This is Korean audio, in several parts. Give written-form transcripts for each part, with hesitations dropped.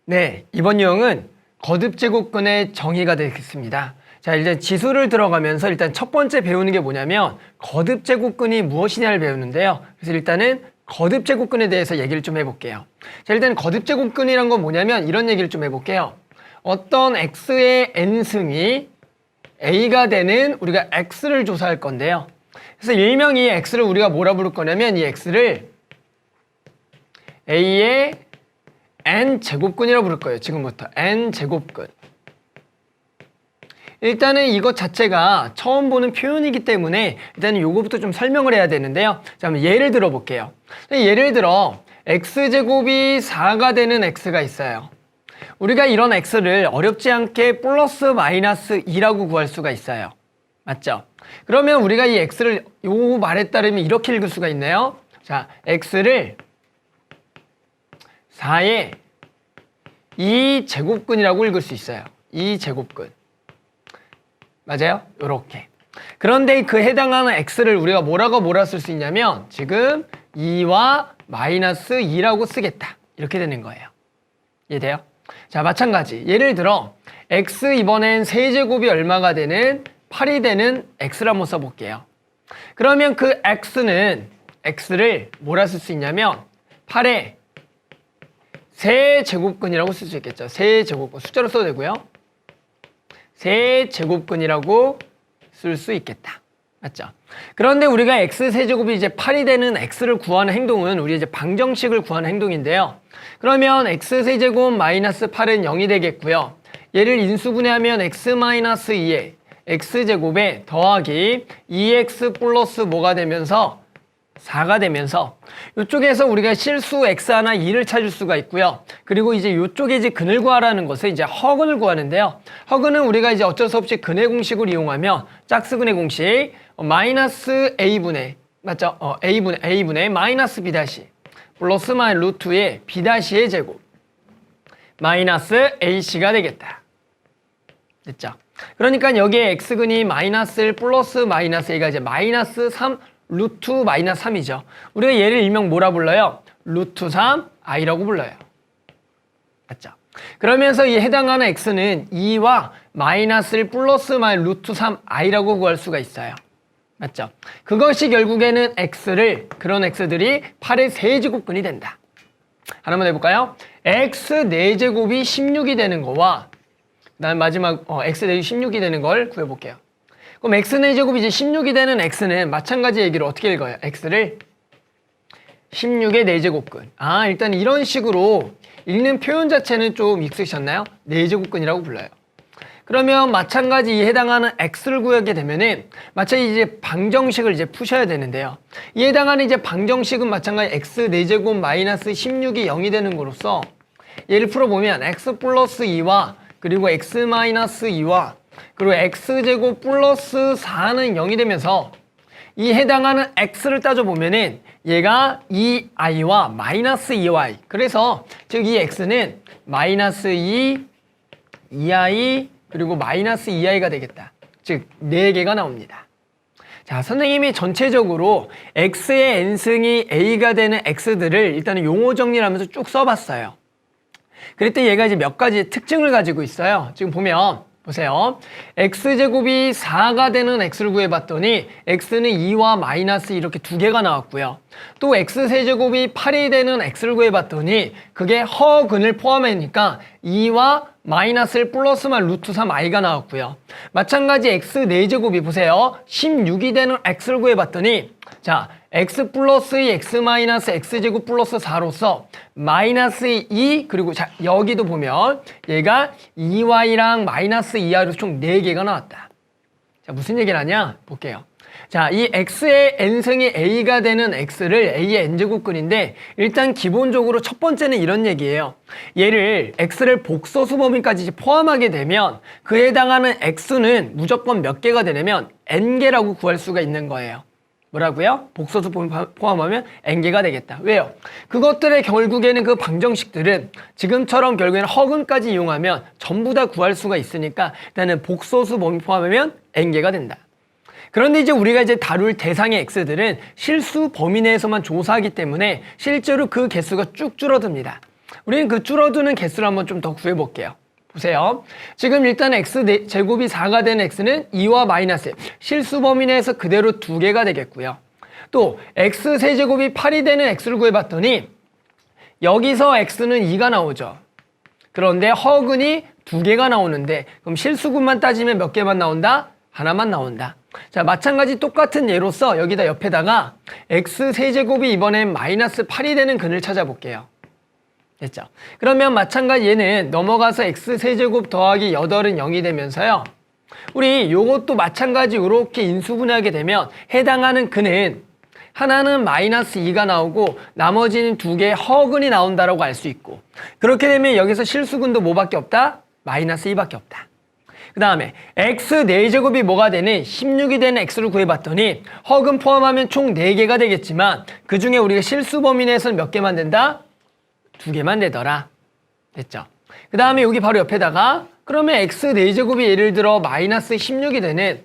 네, 이번 유형은 거듭제곱근의 정의가 되겠습니다. 자, 일단 지수를 들어가면서 일단 첫 번째 배우는 게 뭐냐면 거듭제곱근이 무엇이냐를 배우는데요. 그래서 일단은 거듭제곱근에 대해서 얘기를 좀 해볼게요. 자, 일단 거듭제곱근이란 건 뭐냐면 이런 얘기를 좀 해볼게요. 어떤 x의 n승이 a가 되는 우리가 x를 조사할 건데요. 그래서 일명 이 x를 우리가 뭐라 부를 거냐면 이 x를 a의 n제곱근이라고 부를 거예요. 지금부터 n제곱근. 일단은 이것 자체가 처음 보는 표현이기 때문에 일단은 요거부터 좀 설명을 해야 되는데요. 자, 한번 예를 들어 볼게요. 예를 들어 x제곱이 4가 되는 x가 있어요. 우리가 이런 x를 어렵지 않게 플러스 마이너스 2라고 구할 수가 있어요. 맞죠? 그러면 우리가 이 x를 요 말에 따르면 이렇게 읽을 수가 있네요. 자, x를 4의 2제곱근이라고 읽을 수 있어요. 2제곱근. 맞아요? 요렇게. 그런데 그 해당하는 x를 우리가 뭐라고 몰아 쓸 수 있냐면 지금 2와 마이너스 2라고 쓰겠다. 이렇게 되는 거예요. 이해돼요? 자, 마찬가지. 예를 들어 x 이번엔 세제곱이 얼마가 되는 8이 되는 x를 한번 써볼게요. 그러면 그 x를 뭐라 쓸 수 있냐면 8의 세제곱근이라고 쓸 수 있겠죠. 세제곱근. 숫자로 써도 되고요. 세제곱근이라고 쓸 수 있겠다. 맞죠? 그런데 우리가 x세제곱이 이제 8이 되는 x를 구하는 행동은 우리 이제 방정식을 구하는 행동인데요. 그러면 x세제곱 마이너스 8은 0이 되겠고요. 얘를 인수분해하면 x-2에 x제곱에 더하기 2x 플러스 뭐가 되면서 4가 되면서 이쪽에서 우리가 실수 x 하나 2를 찾을 수가 있고요. 그리고 이제 이쪽에 이제 근을 구하라는 것을 이제 허근을 구하는데요. 허근은 우리가 이제 어쩔 수 없이 근의 공식을 이용하면 짝수근의 공식 마이너스 a분의 맞죠? a분의 마이너스 b 다시 플러스 마이 루트의 b 다시의 제곱 마이너스 ac가 되겠다. 됐죠? 그러니까 여기에 x근이 마이너스 1 플러스 마이너스 a가 이제 마이너스 3 루트 마이너스 3이죠. 우리가 얘를 일명 뭐라 불러요? 루트 3i라고 불러요. 맞죠? 그러면서 이 해당하는 x는 2와 마이너스 1 플러스 마이 루트 3i라고 구할 수가 있어요. 맞죠? 그것이 결국에는 그런 x들이 8의 세제곱근이 된다. 하나만 해볼까요? x 4제곱이 16이 되는 거와 그다음 마지막 x 4제곱이 16이 되는 걸 구해볼게요. 그럼 x4제곱이 이제 16이 되는 x는 마찬가지 얘기를 어떻게 읽어요? x를 16의 4제곱근. 아, 일단 이런 식으로 읽는 표현 자체는 좀 익숙하셨나요? 4제곱근이라고 불러요. 그러면 마찬가지 이 해당하는 x를 구하게 되면은 마찬가지 이제 방정식을 이제 푸셔야 되는데요. 이 해당하는 이제 방정식은 마찬가지 x 4제곱 마이너스 16이 0이 되는 거로서 얘를 풀어보면 x 플러스 2와 그리고 x 마이너스 2와 그리고 x제곱 플러스 4는 0이 되면서 이 해당하는 x를 따져보면은 얘가 2i와 마이너스 2y 그래서 즉 이 x는 마이너스 2i 그리고 마이너스 2i가 되겠다. 즉 4개가 나옵니다. 자, 선생님이 전체적으로 x의 n승이 a가 되는 x들을 일단은 용어 정리를 하면서 쭉 써봤어요. 그랬더니 얘가 이제 몇 가지 특징을 가지고 있어요. 지금 보면 보세요. x제곱이 4가 되는 x를 구해봤더니 x는 2와 마이너스 이렇게 2개가 나왔고요. 또 x세제곱이 8이 되는 x를 구해봤더니 그게 허근을 포함하니까 2와 마이너스 1 플러스만 루트 3i가 나왔고요. 마찬가지 x 4제곱이 보세요. 16이 되는 x를 구해봤더니 자, x 플러스 2 x 마이너스 x제곱 플러스 4로서 마이너스 2 그리고 자, 여기도 보면 얘가 2y랑 마이너스 2i로 총 4개가 나왔다. 자, 무슨 얘기를 하냐? 볼게요. 자, 이 x의 n승이 a가 되는 x를 a의 n제곱근인데 일단 기본적으로 첫 번째는 이런 얘기예요. 얘를 x를 복소수 범위까지 포함하게 되면 그에 해당하는 x는 무조건 몇 개가 되냐면 n개라고 구할 수가 있는 거예요. 뭐라고요? 복소수 포함하면 n개가 되겠다. 왜요? 그것들의 결국에는 그 방정식들은 지금처럼 결국에는 허근까지 이용하면 전부 다 구할 수가 있으니까 일단은 복소수 범위 포함하면 n개가 된다. 그런데 이제 우리가 이제 다룰 대상의 x들은 실수 범위 내에서만 조사하기 때문에 실제로 그 개수가 쭉 줄어듭니다. 우리는 그 줄어드는 개수를 한번 좀 더 구해볼게요. 보세요. 지금 일단 x제곱이 4가 되는 x는 2와 마이너스 실수 범위 내에서 그대로 2개가 되겠고요. 또 x세제곱이 8이 되는 x를 구해봤더니 여기서 x는 2가 나오죠. 그런데 허근이 2개가 나오는데 그럼 실수근만 따지면 몇 개만 나온다? 하나만 나온다. 자, 마찬가지 똑같은 예로서 여기다 옆에다가 x세제곱이 이번엔 마이너스 8이 되는 근을 찾아볼게요. 됐죠? 그러면 마찬가지 얘는 넘어가서 x세제곱 더하기 8은 0이 되면서요. 우리 요것도 마찬가지 이렇게 인수분해하게 되면 해당하는 근은 하나는 마이너스 2가 나오고 나머지는 2개의 허근이 나온다라고 알 수 있고 그렇게 되면 여기서 실수근도 뭐밖에 없다? 마이너스 2밖에 없다. 그 다음에 x 4제곱이 뭐가 되는 16이 되는 x를 구해봤더니 허근 포함하면 총 4개가 되겠지만 그 중에 우리가 실수 범위 내에서는 몇 개만 된다? 2개만 되더라. 됐죠? 그 다음에 여기 바로 옆에다가 그러면 x 4제곱이 예를 들어 마이너스 16이 되는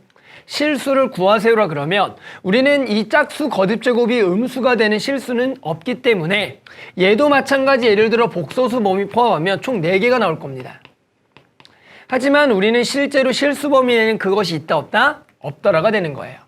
실수를 구하세요라 그러면 우리는 이 짝수 거듭제곱이 음수가 되는 실수는 없기 때문에 얘도 마찬가지 예를 들어 복소수 범위 포함하면 총 4개가 나올 겁니다. 하지만 우리는 실제로 실수 범위에는 그것이 있다 없다? 없더라가 되는 거예요.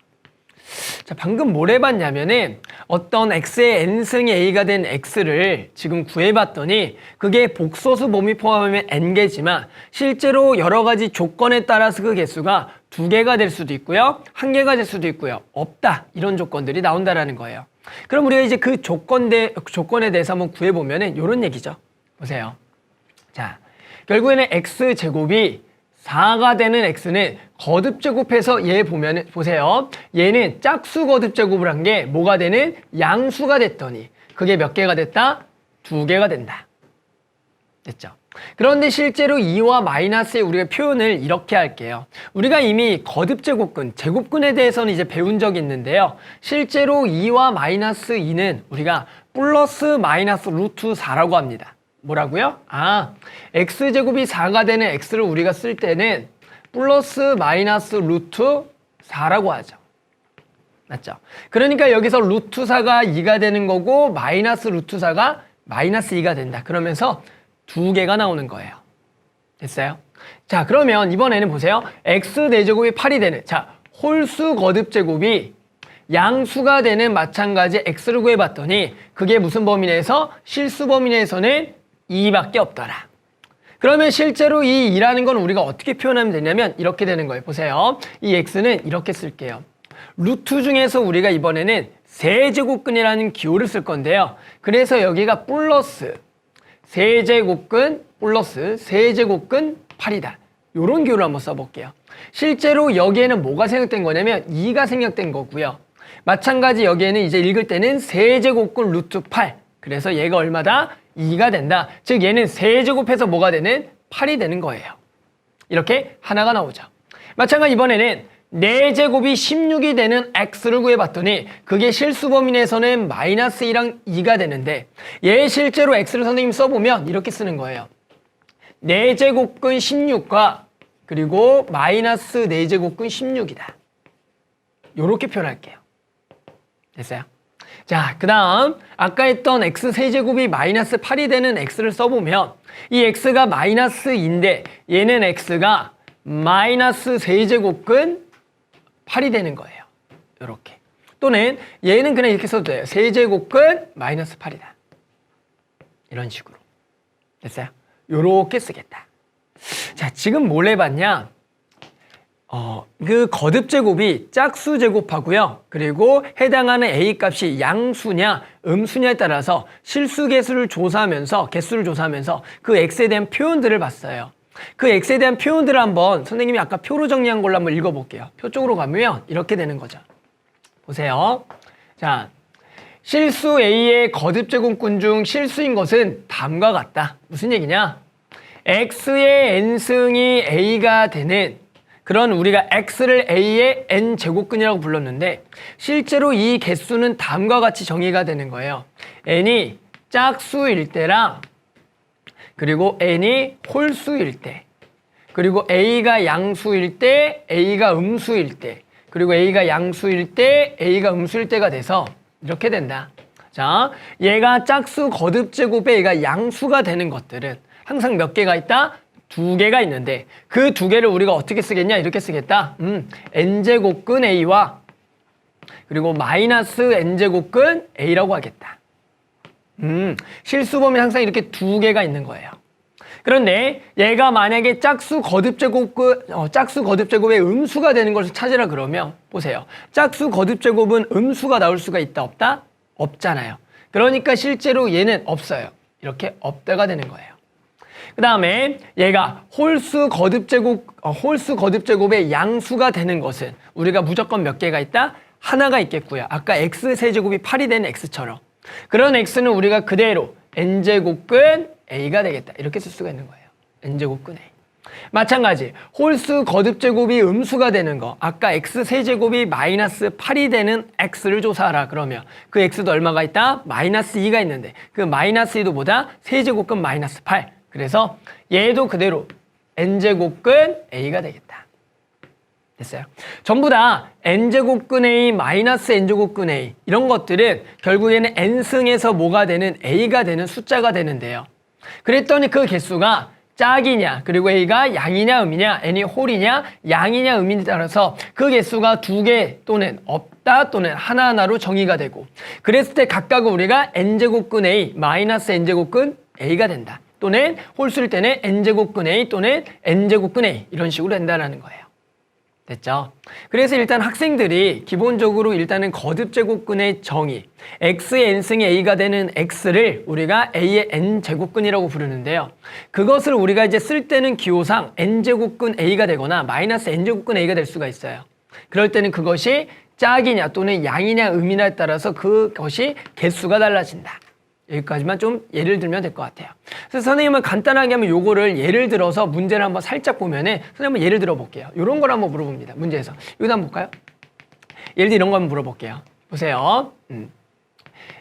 자, 방금 뭘 해봤냐면은 어떤 x의 n승의 a가 된 x를 지금 구해봤더니 그게 복소수 범위 포함하면 n개지만 실제로 여러 가지 조건에 따라서 그 개수가 2개가 될 수도 있고요. 1개가 될 수도 있고요. 없다. 이런 조건들이 나온다라는 거예요. 그럼 우리가 이제 그 조건에 대해서 한번 구해보면은 이런 얘기죠. 보세요. 자, 결국에는 x제곱이 4가 되는 x는 거듭제곱해서 얘 보면은 보세요. 얘는 짝수 거듭제곱을 한 게 뭐가 되는 양수가 됐더니 그게 몇 개가 됐다? 2개가 된다. 됐죠? 그런데 실제로 2와 마이너스의 우리가 표현을 이렇게 할게요. 우리가 이미 거듭제곱근, 제곱근에 대해서는 이제 배운 적이 있는데요. 실제로 2와 마이너스 2는 우리가 플러스 마이너스 루트 4라고 합니다. 뭐라고요? x제곱이 4가 되는 x를 우리가 쓸 때는 플러스 마이너스 루트 4라고 하죠. 맞죠? 그러니까 여기서 루트 4가 2가 되는 거고 마이너스 루트 4가 마이너스 2가 된다. 그러면서 2개가 나오는 거예요. 됐어요? 자, 그러면 이번에는 보세요. x 4제곱이 8이 되는 자, 홀수 거듭제곱이 양수가 되는 마찬가지 x를 구해봤더니 그게 무슨 범위 내에서? 실수 범위 내에서는 2밖에 없더라. 그러면 실제로 이 2라는 건 우리가 어떻게 표현하면 되냐면 이렇게 되는 거예요. 보세요. 이 x는 이렇게 쓸게요. 루트 중에서 우리가 이번에는 세제곱근이라는 기호를 쓸 건데요. 그래서 여기가 플러스 세제곱근 플러스 세제곱근 8이다. 이런 기호를 한번 써볼게요. 실제로 여기에는 뭐가 생략된 거냐면 2가 생략된 거고요. 마찬가지 여기에는 이제 읽을 때는 세제곱근 루트 8. 그래서 얘가 얼마다? 2가 된다. 즉 얘는 세제곱해서 뭐가 되는? 8이 되는 거예요. 이렇게 하나가 나오죠. 마찬가지 이번에는 4제곱이 16이 되는 x를 구해봤더니 그게 실수 범위 내에서는 마이너스 2랑 2가 되는데 얘 실제로 x를 선생님이 써보면 이렇게 쓰는 거예요. 4제곱근 16과 그리고 마이너스 4제곱근 16이다. 이렇게 표현할게요. 됐어요? 자, 그 다음 아까 했던 x세제곱이 마이너스 8이 되는 x를 써보면 이 x가 마이너스 2인데 얘는 x가 마이너스 세제곱근 8이 되는 거예요. 이렇게. 또는 얘는 그냥 이렇게 써도 돼요. 세제곱근 마이너스 8이다. 이런 식으로. 됐어요? 이렇게 쓰겠다. 자, 지금 뭘 해봤냐? 그 거듭제곱이 짝수 제곱하고요. 그리고 해당하는 a 값이 양수냐 음수냐에 따라서 실수 개수를 조사하면서 개수를 조사하면서 그 x에 대한 표현들을 봤어요. 그 x에 대한 표현들을 한번 선생님이 아까 표로 정리한 걸로 한번 읽어볼게요. 표 쪽으로 가면 이렇게 되는 거죠. 보세요. 자, 실수 a의 거듭제곱근 중 실수인 것은 다음과 같다. 무슨 얘기냐? x의 n승이 a가 되는 그런 우리가 x를 a의 n제곱근이라고 불렀는데 실제로 이 개수는 다음과 같이 정의가 되는 거예요. n이 짝수일 때랑 그리고 n이 홀수일 때 그리고 a가 양수일 때 a가 음수일 때 그리고 a가 양수일 때 a가 음수일 때가 돼서 이렇게 된다. 자, 얘가 짝수 거듭제곱에 얘가 양수가 되는 것들은 항상 몇 개가 있다? 2개가 있는데 그 2개를 우리가 어떻게 쓰겠냐? 이렇게 쓰겠다. n제곱근 a와 그리고 마이너스 n제곱근 a라고 하겠다. 실수범위 항상 이렇게 2개가 있는 거예요. 그런데 얘가 만약에 짝수 거듭제곱의 음수가 되는 것을 찾으라 그러면 보세요. 짝수 거듭제곱은 음수가 나올 수가 있다 없다? 없잖아요. 그러니까 실제로 얘는 없어요. 이렇게 없다가 되는 거예요. 그 다음에 얘가 홀수 거듭제곱의 양수가 되는 것은 우리가 무조건 몇 개가 있다? 하나가 있겠고요. 아까 x세제곱이 8이 된 x처럼. 그런 x는 우리가 그대로 n제곱근 a가 되겠다. 이렇게 쓸 수가 있는 거예요. n제곱근 a. 마찬가지 홀수 거듭제곱이 음수가 되는 거. 아까 x세제곱이 마이너스 8이 되는 x를 조사하라. 그러면 그 x도 얼마가 있다? 마이너스 2가 있는데 그 마이너스 2도 보다 세제곱근 마이너스 8. 그래서 얘도 그대로 n제곱근 a가 되겠다. 됐어요? 전부 다 n제곱근 a 마이너스 n제곱근 a 이런 것들은 결국에는 n승에서 뭐가 되는 a가 되는 숫자가 되는데요. 그랬더니 그 개수가 짝이냐 그리고 a가 양이냐 음이냐 n이 홀이냐 양이냐 음이냐에 따라서 그 개수가 2개 또는 없다 또는 하나하나로 정의가 되고 그랬을 때 각각 우리가 n제곱근 a 마이너스 n제곱근 a가 된다. 또는 홀수일 때는 n제곱근 a 또는 n제곱근 a 이런 식으로 된다는 거예요. 됐죠? 그래서 일단 학생들이 기본적으로 일단은 거듭제곱근의 정의 x의 n승의 a가 되는 x를 우리가 a의 n제곱근이라고 부르는데요. 그것을 우리가 이제 쓸 때는 기호상 n제곱근 a가 되거나 마이너스 n제곱근 a가 될 수가 있어요. 그럴 때는 그것이 짝이냐 또는 양이냐 음이냐에 따라서 그것이 개수가 달라진다. 여기까지만 좀 예를 들면 될 것 같아요. 그래서 선생님은 간단하게 하면 요거를 예를 들어서 문제를 한번 살짝 보면은 선생님 한번 예를 들어 볼게요. 요런 걸 한번 물어봅니다. 문제에서. 이거 한번 볼까요? 예를 들어 이런 거 한번 물어볼게요. 보세요.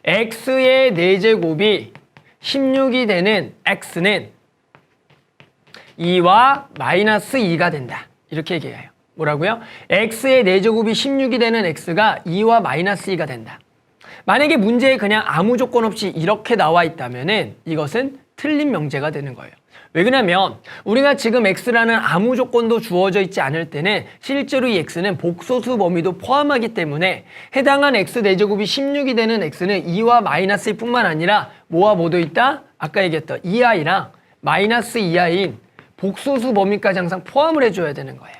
x의 4제곱이 16이 되는 x는 2와 마이너스 2가 된다. 이렇게 얘기해요. 뭐라고요? x의 4제곱이 16이 되는 x가 2와 마이너스 2가 된다. 만약에 문제에 그냥 아무 조건 없이 이렇게 나와 있다면은 이것은 틀린 명제가 되는 거예요. 왜 그러냐면 우리가 지금 x라는 아무 조건도 주어져 있지 않을 때는 실제로 이 x는 복소수 범위도 포함하기 때문에 해당한 x 4제곱이 16이 되는 x는 2와 마이너스 2뿐만 아니라 뭐와 뭐도 있다? 아까 얘기했던 2i랑 마이너스 2i인 복소수 범위까지 항상 포함을 해줘야 되는 거예요.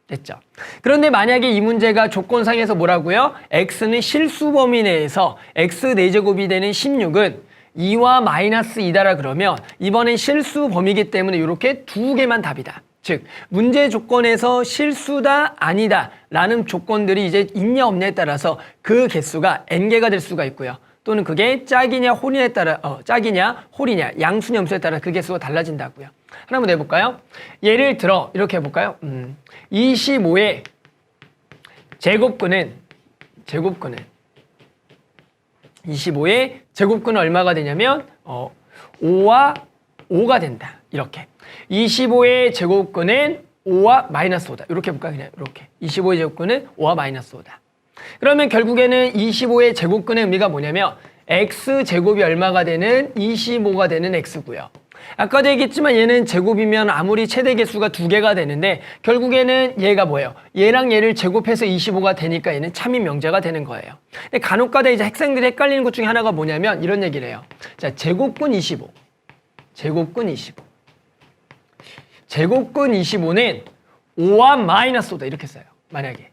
됐죠? 그런데 만약에 이 문제가 조건상에서 뭐라고요? x는 실수 범위 내에서 x 4제곱이 되는 16은 2와 마이너스 2다라 그러면 이번엔 실수 범위이기 때문에 이렇게 2개만 답이다. 즉 문제 조건에서 실수다 아니다 라는 조건들이 이제 있냐 없냐에 따라서 그 개수가 n개가 될 수가 있고요. 또는 그게 짝이냐 홀이냐에 따라 짝이냐 홀이냐 양수냐 음수에 따라 그 개수가 달라진다고요. 하나 한번 내볼까요? 예를 들어 이렇게 해볼까요? 25의 제곱근은 25의 제곱근은 얼마가 되냐면 5와 5가 된다. 이렇게 25의 제곱근은 5와 마이너스 5다. 이렇게 해볼까요? 그냥 이렇게 25의 제곱근은 5와 마이너스 5다. 그러면 결국에는 25의 제곱근의 의미가 뭐냐면 x제곱이 얼마가 되는 25가 되는 x고요. 아까도 얘기했지만 얘는 제곱이면 아무리 최대 개수가 2개가 되는데 결국에는 얘가 뭐예요? 얘랑 얘를 제곱해서 25가 되니까 얘는 참인 명제가 되는 거예요. 근데 간혹가다 이제 학생들이 헷갈리는 것 중에 하나가 뭐냐면 이런 얘기를 해요. 자, 제곱근 25. 제곱근 25. 제곱근 25는 5와 마이너스 5다. 이렇게 써요. 만약에.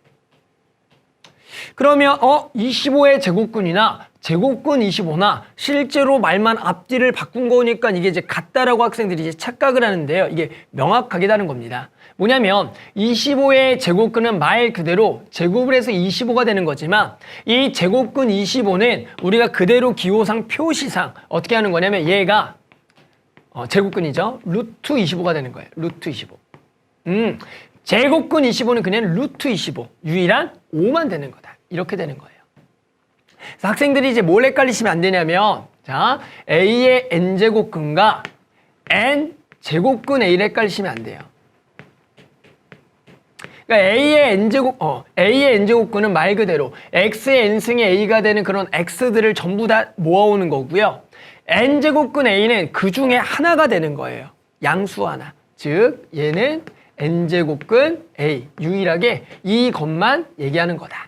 그러면 25의 제곱근이나 제곱근 25나 실제로 말만 앞뒤를 바꾼 거니까 이게 이제 같다라고 학생들이 이제 착각을 하는데요. 이게 명확하게 다른 겁니다. 뭐냐면 25의 제곱근은 말 그대로 제곱을 해서 25가 되는 거지만 이 제곱근 25는 우리가 그대로 기호상 표시상 어떻게 하는 거냐면 얘가 제곱근이죠. 루트 25가 되는 거예요. 루트 25. 제곱근 25는 그냥 루트 25. 유일한 5만 되는 거다. 이렇게 되는 거예요. 그래서 학생들이 이제 뭘 헷갈리시면 안 되냐면 자, a의 n제곱근과 n제곱근 a를 헷갈리시면 안 돼요. 그러니까 A의 n제곱근은 말 그대로 X의 n승이 A가 되는 그런 X들을 전부 다 모아오는 거고요. n제곱근 A는 그 중에 하나가 되는 거예요. 양수 하나. 즉 얘는 n제곱근 A, 유일하게 이것만 얘기하는 거다.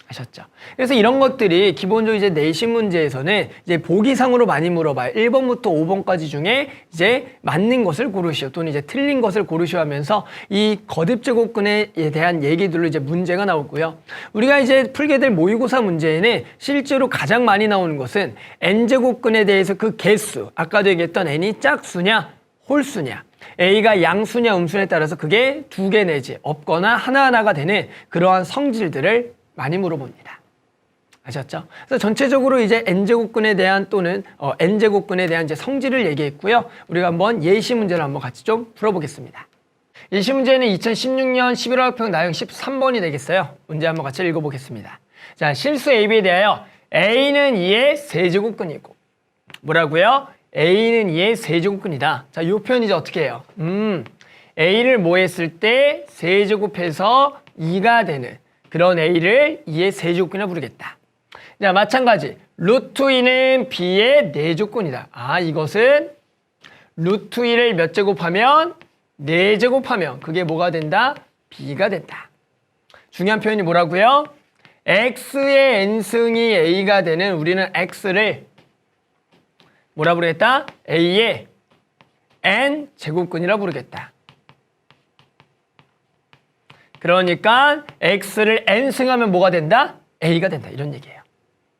아셨죠? 그래서 이런 것들이 기본적으로 이제 내신 문제에서는 이제 보기상으로 많이 물어봐요. 1번부터 5번까지 중에 이제 맞는 것을 고르시오 또는 이제 틀린 것을 고르시오 하면서 이 거듭제곱근에 대한 얘기들로 이제 문제가 나오고요. 우리가 이제 풀게 될 모의고사 문제에는 실제로 가장 많이 나오는 것은 n제곱근에 대해서 그 개수, 아까도 얘기했던 n이 짝수냐 홀수냐, A가 양수냐 음수냐에 따라서 그게 2개 내지 없거나 하나하나가 되는 그러한 성질들을 많이 물어봅니다. 아셨죠? 그래서 전체적으로 이제 n제곱근에 대한 또는 n제곱근에 대한 이제 성질을 얘기했고요. 우리가 한번 예시 문제를 한번 같이 좀 풀어보겠습니다. 예시 문제는 2016년 11월 학평 나형 13번이 되겠어요. 문제 한번 같이 읽어보겠습니다. 자, 실수 AB에 대하여 A는 2의 세제곱근이고 뭐라고요? A는 2의 세제곱근이다. 자, 이 표현 이제 어떻게 해요? A를 뭐 했을 때 세제곱해서 2가 되는 그런 A를 2의 세제곱근이라 부르겠다. 자, 마찬가지 루트 2는 B의 4제곱근이다. 아, 이것은 루트 2를 몇 제곱하면 4제곱하면 그게 뭐가 된다? B가 된다. 중요한 표현이 뭐라고요? X의 n승이 A가 되는 우리는 X를 뭐라 부르겠다? A의 n제곱근이라 부르겠다. 그러니까 X를 n승하면 뭐가 된다? A가 된다. 이런 얘기예요.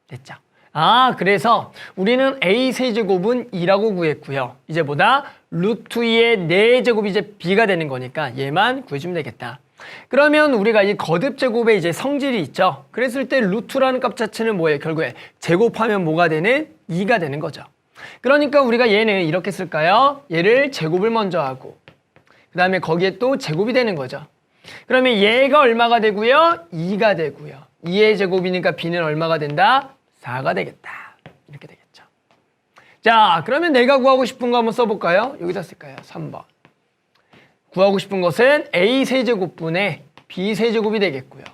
됐죠? 아, 그래서 우리는 A 세제곱은 2라고 구했고요. 이제 뭐다? 루트 2의 4제곱이 이제 B가 되는 거니까 얘만 구해주면 되겠다. 그러면 우리가 이 거듭제곱에 이제 성질이 있죠. 그랬을 때 루트라는 값 자체는 뭐예요? 결국에 제곱하면 뭐가 되는? 2가 되는 거죠. 그러니까 우리가 얘는 이렇게 쓸까요? 얘를 제곱을 먼저 하고 그 다음에 거기에 또 제곱이 되는 거죠. 그러면 얘가 얼마가 되고요? 2가 되고요. 2의 제곱이니까 B는 얼마가 된다? 4가 되겠다. 이렇게 되겠죠. 자, 그러면 내가 구하고 싶은 거 한번 써볼까요? 여기다 쓸까요? 3번. 구하고 싶은 것은 A 세제곱분의 B 세제곱이 되겠고요.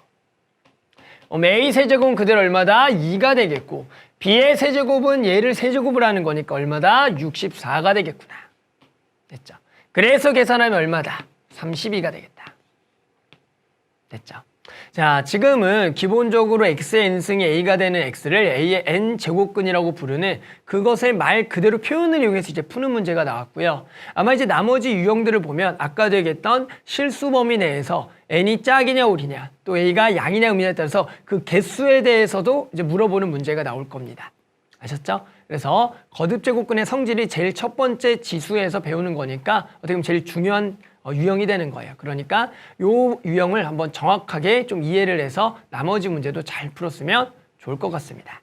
A 세제곱은 그대로 얼마다? 2가 되겠고 B의 세제곱은 얘를 세제곱을 하는 거니까 얼마다? 64가 되겠구나. 됐죠? 그래서 계산하면 얼마다? 32가 되겠다. 됐죠? 자, 지금은 기본적으로 X의 n승이 A가 되는 X를 A의 n제곱근이라고 부르는 그것을 말 그대로 표현을 이용해서 이제 푸는 문제가 나왔고요. 아마 이제 나머지 유형들을 보면 아까도 얘기했던 실수 범위 내에서 n이 짝이냐 홀이냐 또 A가 양이냐 음이냐에 따라서 그 개수에 대해서도 이제 물어보는 문제가 나올 겁니다. 아셨죠? 그래서 거듭제곱근의 성질이 제일 첫 번째 지수에서 배우는 거니까 어떻게 보면 제일 중요한 유형이 되는 거예요. 그러니까 이 유형을 한번 정확하게 좀 이해를 해서 나머지 문제도 잘 풀었으면 좋을 것 같습니다.